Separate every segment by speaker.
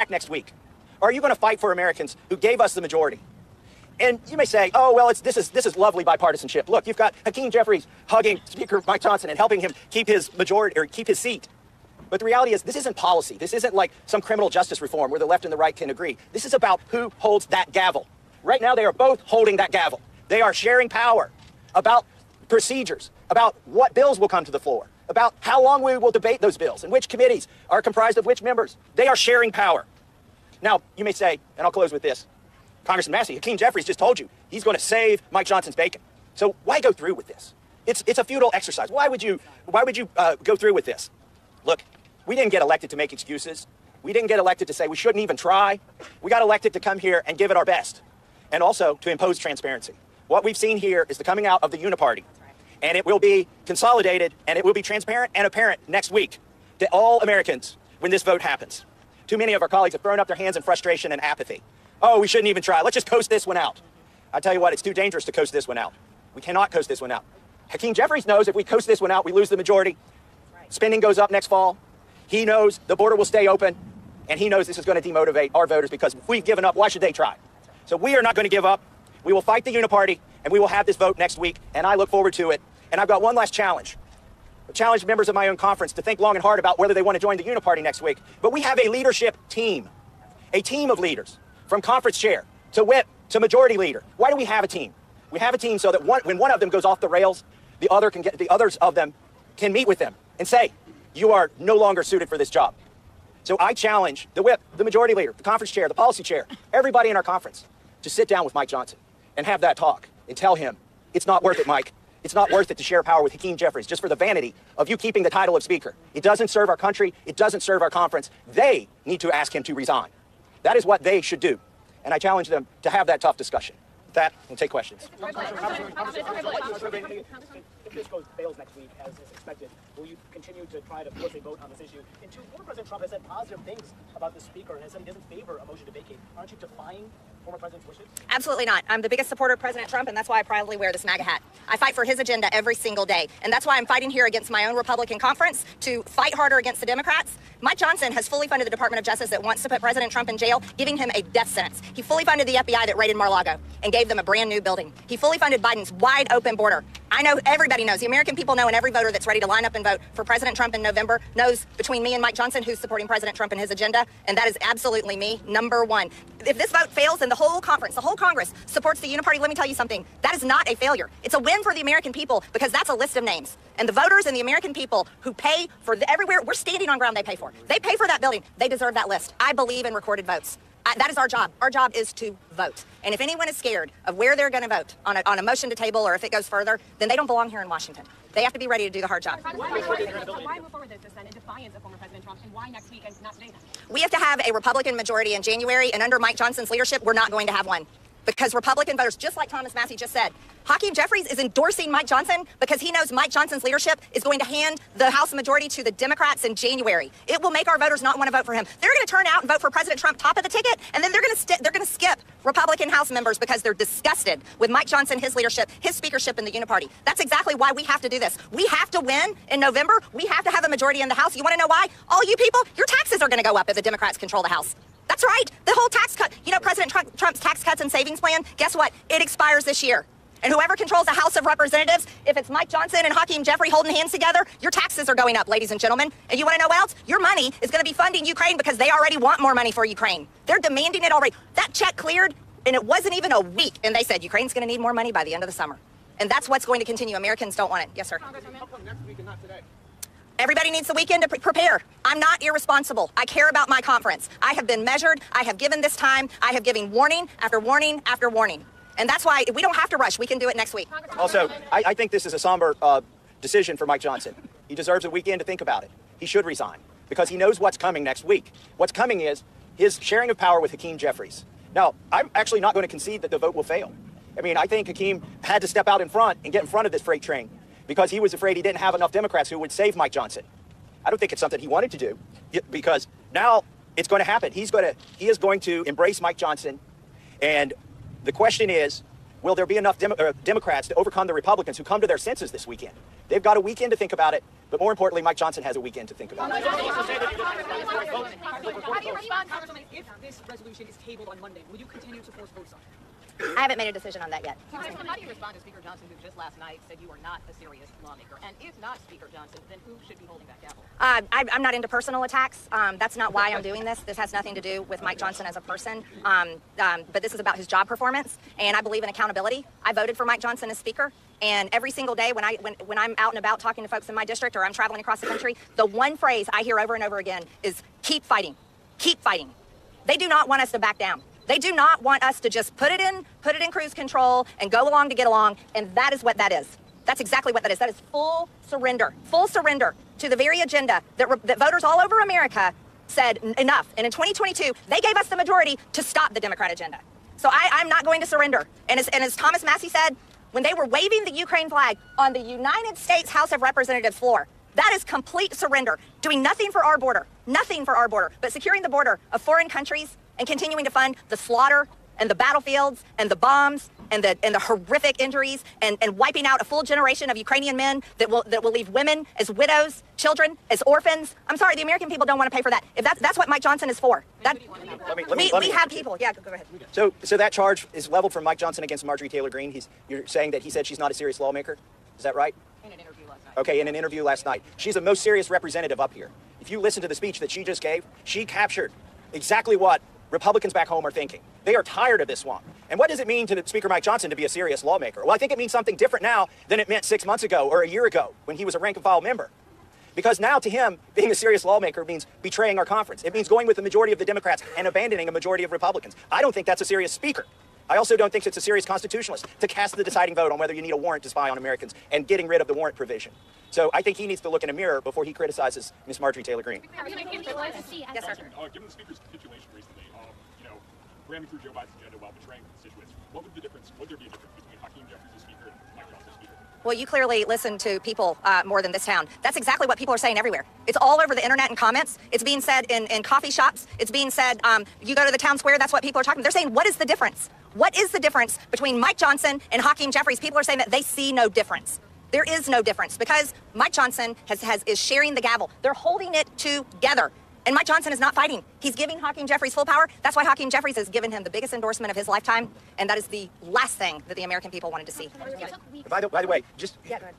Speaker 1: next week? Or are you going to fight for Americans who gave us the majority? And you may say, oh, well, this is lovely bipartisanship. Look, you've got Hakeem Jeffries hugging Speaker Mike Johnson and helping him keep his majority or keep his seat. But the reality is this isn't policy. This isn't like some criminal justice reform where the left and the right can agree. This is about who holds that gavel. Right now, they are both holding that gavel. They are sharing power about procedures, about what bills will come to the floor, about how long we will debate those bills and which committees are comprised of which members. They are sharing power. Now, you may say, and I'll close with this, Congressman Massey, Hakeem Jeffries just told you he's going to save Mike Johnson's bacon. So why go through with this? It's a futile exercise. Why would you go through with this? Look, we didn't get elected to make excuses. We didn't get elected to say we shouldn't even try. We got elected to come here and give it our best, and also to impose transparency. What we've seen here is the coming out of the uniparty, and it will be consolidated, and it will be transparent and apparent next week to all Americans when this vote happens. Too many of our colleagues have thrown up their hands in frustration and apathy. Oh, we shouldn't even try. Let's just coast this one out. I tell you what, it's too dangerous to coast this one out. We cannot coast this one out. Hakeem Jeffries knows if we coast this one out, we lose the majority. Spending goes up next fall. He knows the border will stay open, and he knows this is going to demotivate our voters because if we've given up, why should they try? So we are not going to give up. We will fight the uniparty, and we will have this vote next week, and I look forward to it. And I've got one last challenge. I challenge members of my own conference to think long and hard about whether they want to join the uniparty next week. But we have a leadership team, a team of leaders, from conference chair to whip to majority leader. Why do we have a team? We have a team so that when one of them goes off the rails, the others of them can meet with them and say, you are no longer suited for this job. So I challenge the whip, the majority leader, the conference chair, the policy chair, everybody in our conference to sit down with Mike Johnson and have that talk and tell him, it's not worth it, Mike. It's not worth it to share power with Hakeem Jeffries just for the vanity of you keeping the title of speaker. It doesn't serve our country. It doesn't serve our conference. They need to ask him to resign. That is what they should do. And I challenge them to have that tough discussion. With that, we'll take questions.
Speaker 2: If this fails next week, as is expected, will you continue to try to force a vote on this issue? And two, former President Trump has said positive things about the speaker and has said he doesn't favor a motion to vacate. Aren't you defying former president's wishes?
Speaker 3: Absolutely not. I'm the biggest supporter of President Trump, and that's why I proudly wear this MAGA hat. I fight for his agenda every single day, and that's why I'm fighting here against my own Republican conference to fight harder against the Democrats. Mike Johnson has fully funded the Department of Justice that wants to put President Trump in jail, giving him a death sentence. He fully funded the FBI that raided Mar-a-Lago and gave them a brand new building. He fully funded Biden's wide open border. I know everybody knows, the American people know, and every voter that's ready to line up and vote for President Trump in November knows between me and Mike Johnson who's supporting President Trump and his agenda, and that is absolutely me, number one. If this vote fails and the whole Congress supports the uniparty, let me tell you something, that is not a failure. It's a win for the American people because that's a list of names. And the voters and the American people who pay for everywhere, we're standing on ground they pay for. They pay for that building. They deserve that list. I believe in recorded votes. That is our job. Our job is to vote. And if anyone is scared of where they're going to vote on a motion to table or if it goes further, then they don't belong here in Washington. They have to be ready to do the hard job.
Speaker 4: Why move forward with this then in defiance of former President Trump, and why next week and not today then?
Speaker 3: We have to have a Republican majority in January, and under Mike Johnson's leadership, we're not going to have one. Because Republican voters, just like Thomas Massey just said, Hakeem Jeffries is endorsing Mike Johnson because he knows Mike Johnson's leadership is going to hand the House majority to the Democrats in January. It will make our voters not want to vote for him. They're going to turn out and vote for President Trump top of the ticket, and then they're going to skip Republican House members because they're disgusted with Mike Johnson, his leadership, his speakership in the uniparty. That's exactly why we have to do this. We have to win in November. We have to have a majority in the House. You want to know why? All you people, your taxes are going to go up if the Democrats control the House. That's right. The whole tax cut, President Trump's tax cuts and savings plan, guess what? It expires this year. And whoever controls the House of Representatives, if it's Mike Johnson and Hakeem Jeffries holding hands together, your taxes are going up, ladies and gentlemen. And you want to know what else? Your money is going to be funding Ukraine because they already want more money for Ukraine. They're demanding it already. That check cleared, and it wasn't even a week. And they said Ukraine's going to need more money by the end of the summer. And that's what's going to continue. Americans don't want it. Yes, sir.
Speaker 2: How come next week and not today?
Speaker 3: Everybody needs the weekend to prepare. I'm not irresponsible. I care about my conference. I have been measured. I have given this time. I have given warning after warning after warning. And that's why we don't have to rush. We can do it next week.
Speaker 1: Also, I think this is a somber decision for Mike Johnson. He deserves a weekend to think about it. He should resign because he knows what's coming next week. What's coming is his sharing of power with Hakeem Jeffries. Now, I'm actually not going to concede that the vote will fail. I mean, I think Hakeem had to step out in front and get in front of this freight train because he was afraid he didn't have enough Democrats who would save Mike Johnson. I don't think it's something he wanted to do because now it's going to happen. He is going to embrace Mike Johnson. And the question is, will there be enough Democrats to overcome the Republicans who come to their senses this weekend? They've got a weekend to think about it. But more importantly, Mike Johnson has a weekend to think about it.
Speaker 5: How do you respond, Congressman, if this resolution is tabled on Monday? Will you continue to force votes on it?
Speaker 3: I haven't made a decision on that yet.
Speaker 6: Congressman, how do you respond to Speaker Johnson, who just last night said you are not a serious lawmaker? And if not Speaker Johnson, then who should be holding that gavel?
Speaker 3: I'm not into personal attacks. That's not why I'm doing this. This has nothing to do with Mike Johnson as a person. But this is about his job performance, and I believe in accountability. I voted for Mike Johnson as Speaker, and every single day when I'm out and about talking to folks in my district or I'm traveling across the country, the one phrase I hear over and over again is keep fighting, keep fighting. They do not want us to back down. They do not want us to just put it in cruise control and go along to get along, and that is what that is. That's exactly what that is. That is full surrender to the very agenda that voters all over America said enough. And in 2022, they gave us the majority to stop the Democrat agenda. So I'm not going to surrender. And as Thomas Massie said, when they were waving the Ukraine flag on the United States House of Representatives floor, that is complete surrender, doing nothing for our border, but securing the border of foreign countries and continuing to fund the slaughter and the battlefields and the bombs and the horrific injuries and wiping out a full generation of Ukrainian men that will leave women as widows, children as orphans. I'm sorry, the American people don't want to pay for that. If that's what Mike Johnson is for. We have people. Yeah, go ahead.
Speaker 1: So that charge is leveled from Mike Johnson against Marjorie Taylor Greene. You're saying that he said she's not a serious lawmaker? Is that right?
Speaker 6: In an interview last night.
Speaker 1: Okay, in an interview last night. She's the most serious representative up here. If you listen to the speech that she just gave, she captured exactly what Republicans back home are thinking. They are tired of this swamp. And what does it mean to Speaker Mike Johnson to be a serious lawmaker? Well, I think it means something different now than it meant 6 months ago or a year ago when he was a rank-and-file member. Because now to him, being a serious lawmaker means betraying our conference. It means going with the majority of the Democrats and abandoning a majority of Republicans. I don't think that's a serious speaker. I also don't think it's a serious constitutionalist to cast the deciding vote on whether you need a warrant to spy on Americans and getting rid of the warrant provision. So I think he needs to look in a mirror before he criticizes Ms. Marjorie Taylor Greene.
Speaker 4: Yes, sir.
Speaker 7: Given the speaker's capitulation recently, ramming through Joe Biden's agenda while betraying constituents, would there be a difference between Hakeem Jeffries as Speaker and Mike Johnson as Speaker?
Speaker 3: Well, you clearly listen to people more than this town. That's exactly what people are saying everywhere. It's all over the internet and comments. It's being said in coffee shops. It's being said, you go to the town square, that's what people are talking about. They're saying, what is the difference? What is the difference between Mike Johnson and Hakeem Jeffries? People are saying that they see no difference. There is no difference because Mike Johnson is sharing the gavel. They're holding it together. And Mike Johnson is not fighting. He's giving Hakeem Jeffries full power. That's why Hakeem Jeffries has given him the biggest endorsement of his lifetime. And that is the last thing that the American people wanted to see.
Speaker 1: By the way, just
Speaker 3: go ahead.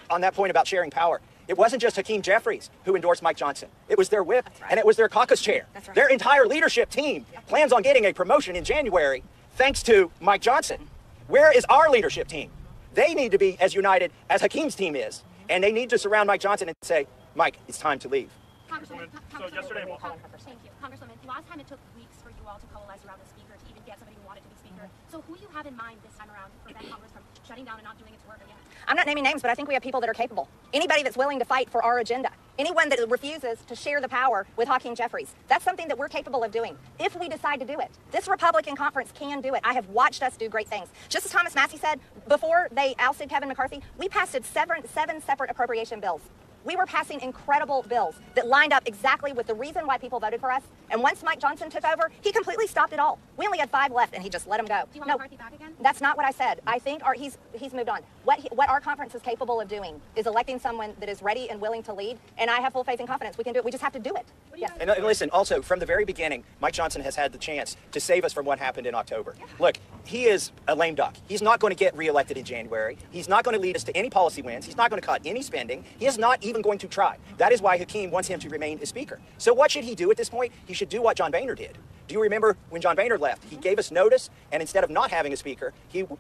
Speaker 1: On that point about sharing power, it wasn't just Hakeem Jeffries who endorsed Mike Johnson. It was their whip, and it was their caucus chair.
Speaker 3: That's right.
Speaker 1: Their entire leadership team plans on getting a promotion in January thanks to Mike Johnson. Where is our leadership team? They need to be as united as Hakeem's team is, and they need to surround Mike Johnson and say, Mike, it's time to leave.
Speaker 4: Congresswoman,
Speaker 8: Thank you. Congresswoman, last time it took weeks for you all to coalesce around the speaker to even get somebody who wanted to be speaker. So who you have in mind this time around to prevent Congress from shutting down and not doing its work again?
Speaker 3: I'm not naming names, but I think we have people that are capable. Anybody that's willing to fight for our agenda. Anyone that refuses to share the power with Hakeem Jeffries. That's something that we're capable of doing if we decide to do it. This Republican conference can do it. I have watched us do great things. Just as Thomas Massie said, before they ousted Kevin McCarthy, we passed seven separate appropriation bills. We were passing incredible bills that lined up exactly with the reason why people voted for us. And once Mike Johnson took over, he completely stopped it all. We only had 5 left, and he just let them go.
Speaker 8: Do you want McCarthy back again?
Speaker 3: That's not what I said. I think he's moved on. What our conference is capable of doing is electing someone that is ready and willing to lead. And I have full faith and confidence we can do it. We just have to do it. Yes.
Speaker 1: And listen, also, from the very beginning, Mike Johnson has had the chance to save us from what happened in October. Look, he is a lame duck. He's not going to get reelected in January. He's not going to lead us to any policy wins. He's not going to cut any spending. He is not even going to try. That is why Hakeem wants him to remain as Speaker. So what should he do at this point? He should do what John Boehner did. Do you remember when John Boehner left? He gave us notice, and instead of not having a Speaker,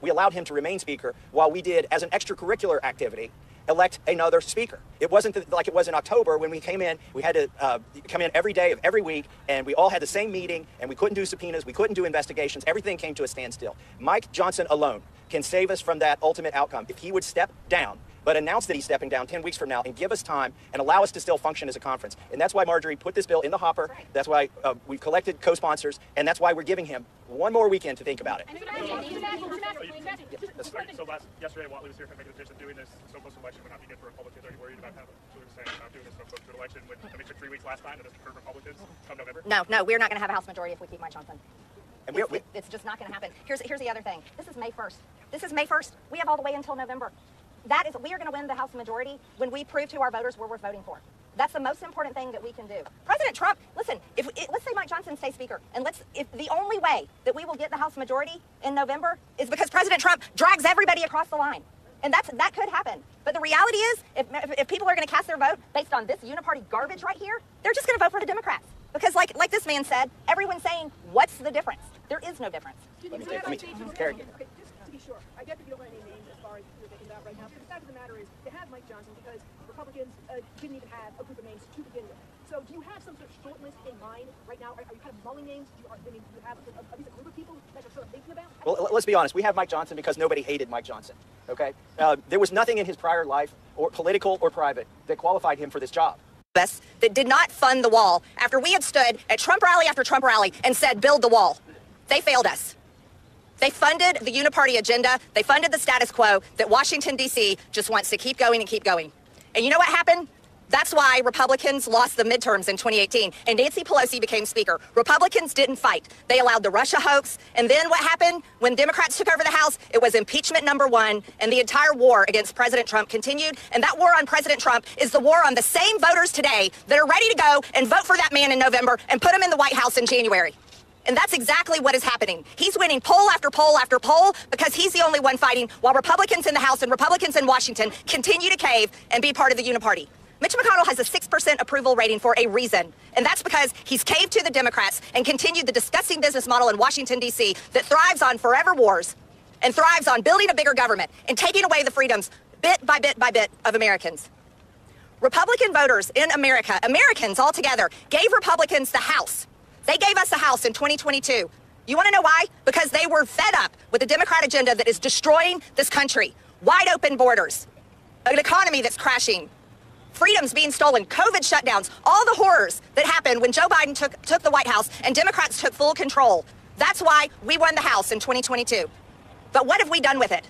Speaker 1: we allowed him to remain Speaker while we did, as an extracurricular activity, elect another Speaker. It wasn't like it was in October when we came in. We had to come in every day of every week, and we all had the same meeting, and we couldn't do subpoenas, we couldn't do investigations. Everything came to a standstill. Mike Johnson alone can save us from that ultimate outcome if he would step down, but announce that he's stepping down 10 weeks from now and give us time and allow us to still function as a conference. And that's why Marjorie put this bill in the hopper. That's why we've collected co-sponsors, and that's why we're giving him one more weekend to think about it.
Speaker 7: Yesterday, Watley was here making the decision of doing this so close to election would not be good for Republicans. Are you worried about having saying about doing this so close to an election when it took 3 weeks last time and doesn't hurt Republicans come November?
Speaker 3: No, we're not going to have a House majority if we keep Mike Johnson.
Speaker 1: And
Speaker 3: it's just not going to happen. Here's the other thing. This is May 1st. We have all the way until November. we are going to win the House majority when we prove to our voters we're worth voting for. That's the most important thing that we can do. President Trump, listen, let's say Mike Johnson stays Speaker, and if the only way that we will get the House majority in November is because President Trump drags everybody across the line. And that could happen. But the reality is, if people are going to cast their vote based on this uniparty garbage right here, they're just going to vote for the Democrats. Because like this man said, everyone's saying, what's the difference? There is no difference.
Speaker 2: Okay, just to be sure, I get that you don't want any names as far as you're thinking about right now, but the fact of the matter is, they have Mike Johnson because Republicans didn't even have a group of names to begin with. So do you have some sort of short list in mind right now? Are you kind of mulling names? Do you have at least a group of people that you're sort of thinking about?
Speaker 1: Well, let's be honest. We have Mike Johnson because nobody hated Mike Johnson, okay? There was nothing in his prior life, or political or private, that qualified him for this job.
Speaker 3: That did not fund the wall after we had stood at Trump rally after Trump rally and said, build the wall. They failed us. They funded the uniparty agenda. They funded the status quo that Washington, D.C. just wants to keep going and keep going. And you know what happened? That's why Republicans lost the midterms in 2018 and Nancy Pelosi became Speaker. Republicans didn't fight. They allowed the Russia hoax. And then what happened when Democrats took over the House? It was impeachment #1, and the entire war against President Trump continued. And that war on President Trump is the war on the same voters today that are ready to go and vote for that man in November and put him in the White House in January. And that's exactly what is happening. He's winning poll after poll after poll because he's the only one fighting, while Republicans in the House and Republicans in Washington continue to cave and be part of the uniparty. Mitch McConnell has a 6% approval rating for a reason, and that's because he's caved to the Democrats and continued the disgusting business model in Washington, D.C. that thrives on forever wars and thrives on building a bigger government and taking away the freedoms bit by bit by bit of Americans. Republican voters in America, Americans altogether, gave Republicans the House. They gave us the House in 2022. You want to know why? Because they were fed up with the Democrat agenda that is destroying this country. Wide open borders, an economy that's crashing, freedoms being stolen, COVID shutdowns, all the horrors that happened when Joe Biden took the White House and Democrats took full control. That's why we won the House in 2022. But what have we done with it?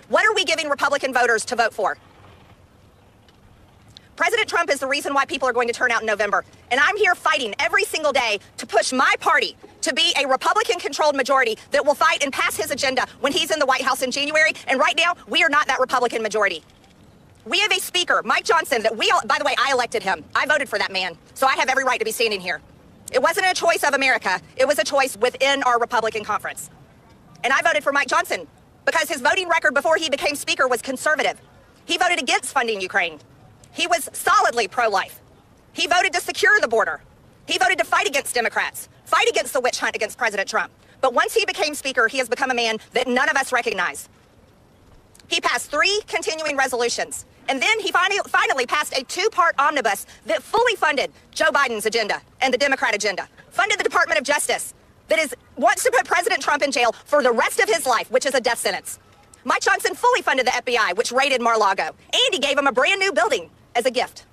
Speaker 3: What are we giving Republican voters to vote for? President Trump is the reason why people are going to turn out in November. And I'm here fighting every single day to push my party to be a Republican-controlled majority that will fight and pass his agenda when he's in the White House in January. And right now, we are not that Republican majority. We have a speaker, Mike Johnson, that by the way, I elected him. I voted for that man. So I have every right to be standing here. It wasn't a choice of America. It was a choice within our Republican conference. And I voted for Mike Johnson because his voting record before he became speaker was conservative. He voted against funding Ukraine. He was solidly pro-life. He voted to secure the border. He voted to fight against Democrats, fight against the witch hunt against President Trump. But once he became speaker, he has become a man that none of us recognize. He passed 3 continuing resolutions. And then he finally passed a 2-part omnibus that fully funded Joe Biden's agenda and the Democrat agenda, funded the Department of Justice that wants to put President Trump in jail for the rest of his life, which is a death sentence. Mike Johnson fully funded the FBI, which raided Mar-a-Lago, and he gave him a brand new building as a gift.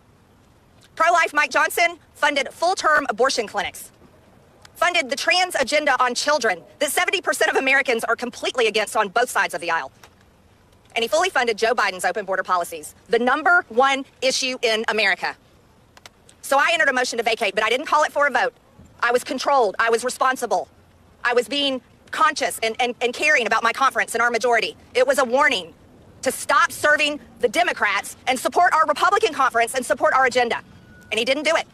Speaker 3: Pro-life Mike Johnson funded full-term abortion clinics, funded the trans agenda on children that 70% of Americans are completely against on both sides of the aisle. And he fully funded Joe Biden's open border policies, the #1 issue in America. So I entered a motion to vacate, but I didn't call it for a vote. I was controlled. I was responsible. I was being conscious and caring about my conference and our majority. It was a warning to stop serving the Democrats and support our Republican conference and support our agenda. And he didn't do it.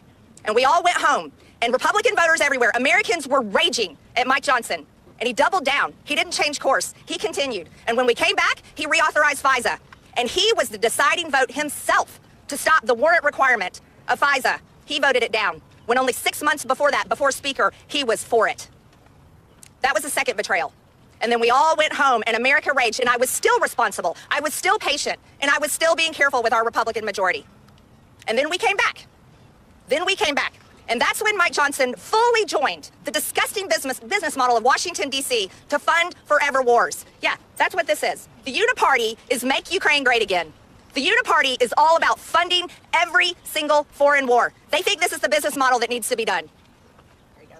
Speaker 3: And we all went home. And Republican voters everywhere, Americans were raging at Mike Johnson. And he doubled down. He didn't change course. He continued. And when we came back, he reauthorized FISA. And he was the deciding vote himself to stop the warrant requirement of FISA. He voted it down. When only 6 months before that, before Speaker, he was for it. That was the second betrayal. And then we all went home and America raged, and I was still responsible. I was still patient, and I was still being careful with our Republican majority. And then we came back. And that's when Mike Johnson fully joined the disgusting business model of Washington, D.C. to fund forever wars. Yeah, that's what this is. The uniparty is make Ukraine great again. The uniparty is all about funding every single foreign war. They think this is the business model that needs to be done. There you go.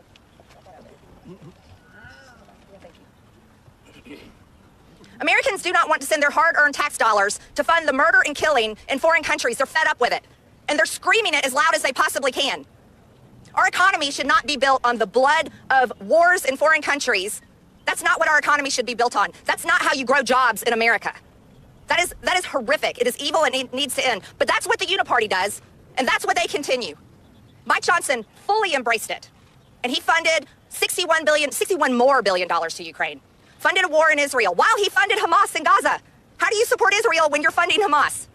Speaker 3: Americans do not want to send their hard-earned tax dollars to fund the murder and killing in foreign countries. They're fed up with it. And they're screaming it as loud as they possibly can. Our economy should not be built on the blood of wars in foreign countries. That's not what our economy should be built on. That's not how you grow jobs in America. That is horrific. It is evil and it needs to end. But that's what the Uniparty does, and that's what they continue. Mike Johnson fully embraced it, and he funded $61 more billion to Ukraine. Funded a war in Israel while he funded Hamas in Gaza. How do you support Israel when you're funding Hamas?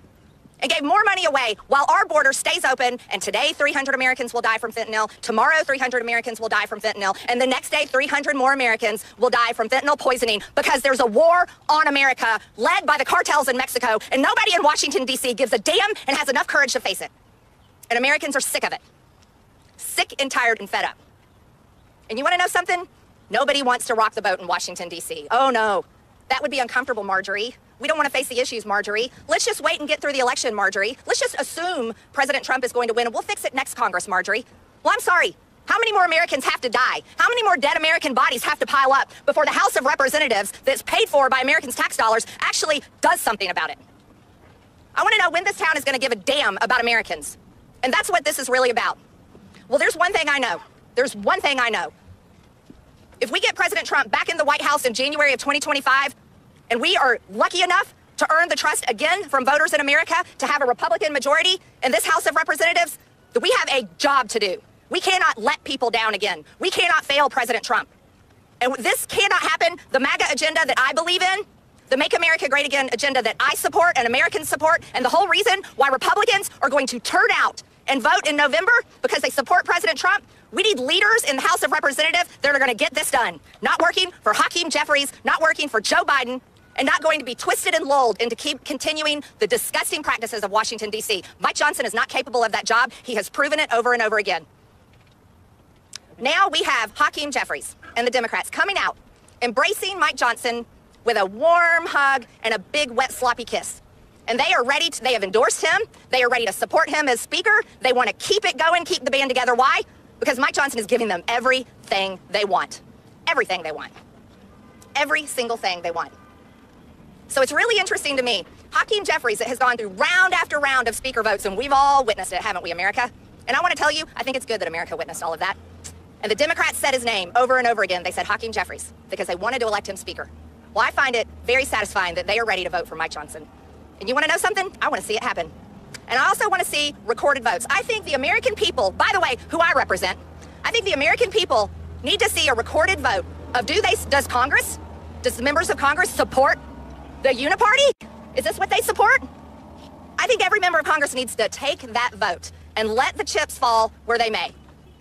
Speaker 3: And gave more money away while our border stays open, and today 300 Americans will die from fentanyl, tomorrow 300 Americans will die from fentanyl, and the next day 300 more Americans will die from fentanyl poisoning because there's a war on America led by the cartels in Mexico, and nobody in Washington, D.C. gives a damn and has enough courage to face it. And Americans are sick of it. Sick and tired and fed up. And you want to know something? Nobody wants to rock the boat in Washington, D.C. Oh, no. That would be uncomfortable, Marjorie. We don't want to face the issues, Marjorie. Let's just wait and get through the election, Marjorie. Let's just assume President Trump is going to win, and we'll fix it next Congress, Marjorie. Well, I'm sorry. How many more Americans have to die? How many more dead American bodies have to pile up before the House of Representatives that's paid for by Americans' tax dollars actually does something about it? I want to know when this town is going to give a damn about Americans. And that's what this is really about. Well, there's one thing I know. There's one thing I know. If we get President Trump back in the White House in January of 2025, and we are lucky enough to earn the trust again from voters in America to have a Republican majority in this House of Representatives, that we have a job to do. We cannot let people down again. We cannot fail President Trump. And this cannot happen. The MAGA agenda that I believe in, the Make America Great Again agenda that I support and Americans support, and the whole reason why Republicans are going to turn out and vote in November because they support President Trump, we need leaders in the House of Representatives that are going to get this done. Not working for Hakeem Jeffries, not working for Joe Biden, and not going to be twisted and lulled into keep continuing the disgusting practices of Washington, D.C. Mike Johnson is not capable of that job. He has proven it over and over again. Now we have Hakeem Jeffries and the Democrats coming out, embracing Mike Johnson with a warm hug and a big, wet, sloppy kiss. And they are ready to, they have endorsed him. They are ready to support him as Speaker. They want to keep it going, keep the band together. Why? Because Mike Johnson is giving them everything they want. Everything they want. Every single thing they want. So it's really interesting to me. Hakeem Jeffries has gone through round after round of Speaker votes, and we've all witnessed it, haven't we, America? And I want to tell you, I think it's good that America witnessed all of that. And the Democrats said his name over and over again. They said Hakeem Jeffries because they wanted to elect him Speaker. Well, I find it very satisfying that they are ready to vote for Mike Johnson. And you want to know something? I want to see it happen. And I also want to see recorded votes. I think the American people, by the way, who I represent, I think the American people need to see a recorded vote of does Congress, does the members of Congress support the Uniparty? Is this what they support? I think every member of Congress needs to take that vote and let the chips fall where they may.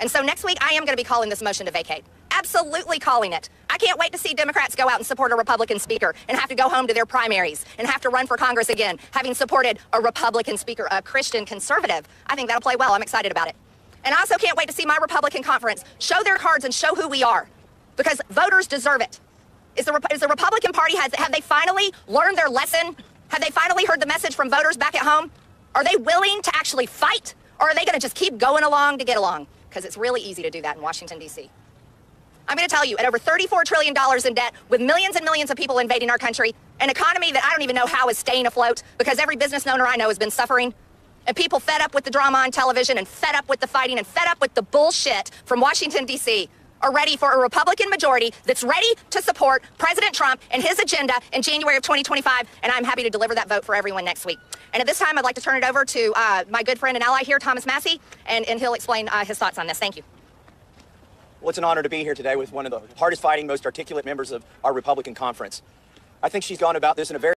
Speaker 3: And so next week, I am going to be calling this motion to vacate. Absolutely calling it. I can't wait to see Democrats go out and support a Republican Speaker and have to go home to their primaries and have to run for Congress again, having supported a Republican Speaker, a Christian conservative. I think that'll play well. I'm excited about it. And I also can't wait to see my Republican conference show their cards and show who we are, because voters deserve it. Is the Republican Party, have they finally learned their lesson? Have they finally heard the message from voters back at home? Are they willing to actually fight, or are they going to just keep going along to get along? Because it's really easy to do that in Washington, D.C. I'm going to tell you, at over $34 trillion in debt, with millions and millions of people invading our country, an economy that I don't even know how is staying afloat because every business owner I know has been suffering, and people fed up with the drama on television and fed up with the fighting and fed up with the bullshit from Washington, D.C., are ready for a Republican majority that's ready to support President Trump and his agenda in January of 2025, and I'm happy to deliver that vote for everyone next week. And at this time, I'd like to turn it over to my good friend and ally here, Thomas Massey, and he'll explain his thoughts on this. Thank you.
Speaker 1: Well, it's an honor to be here today with one of the hardest fighting, most articulate members of our Republican conference. I think she's gone about this in a very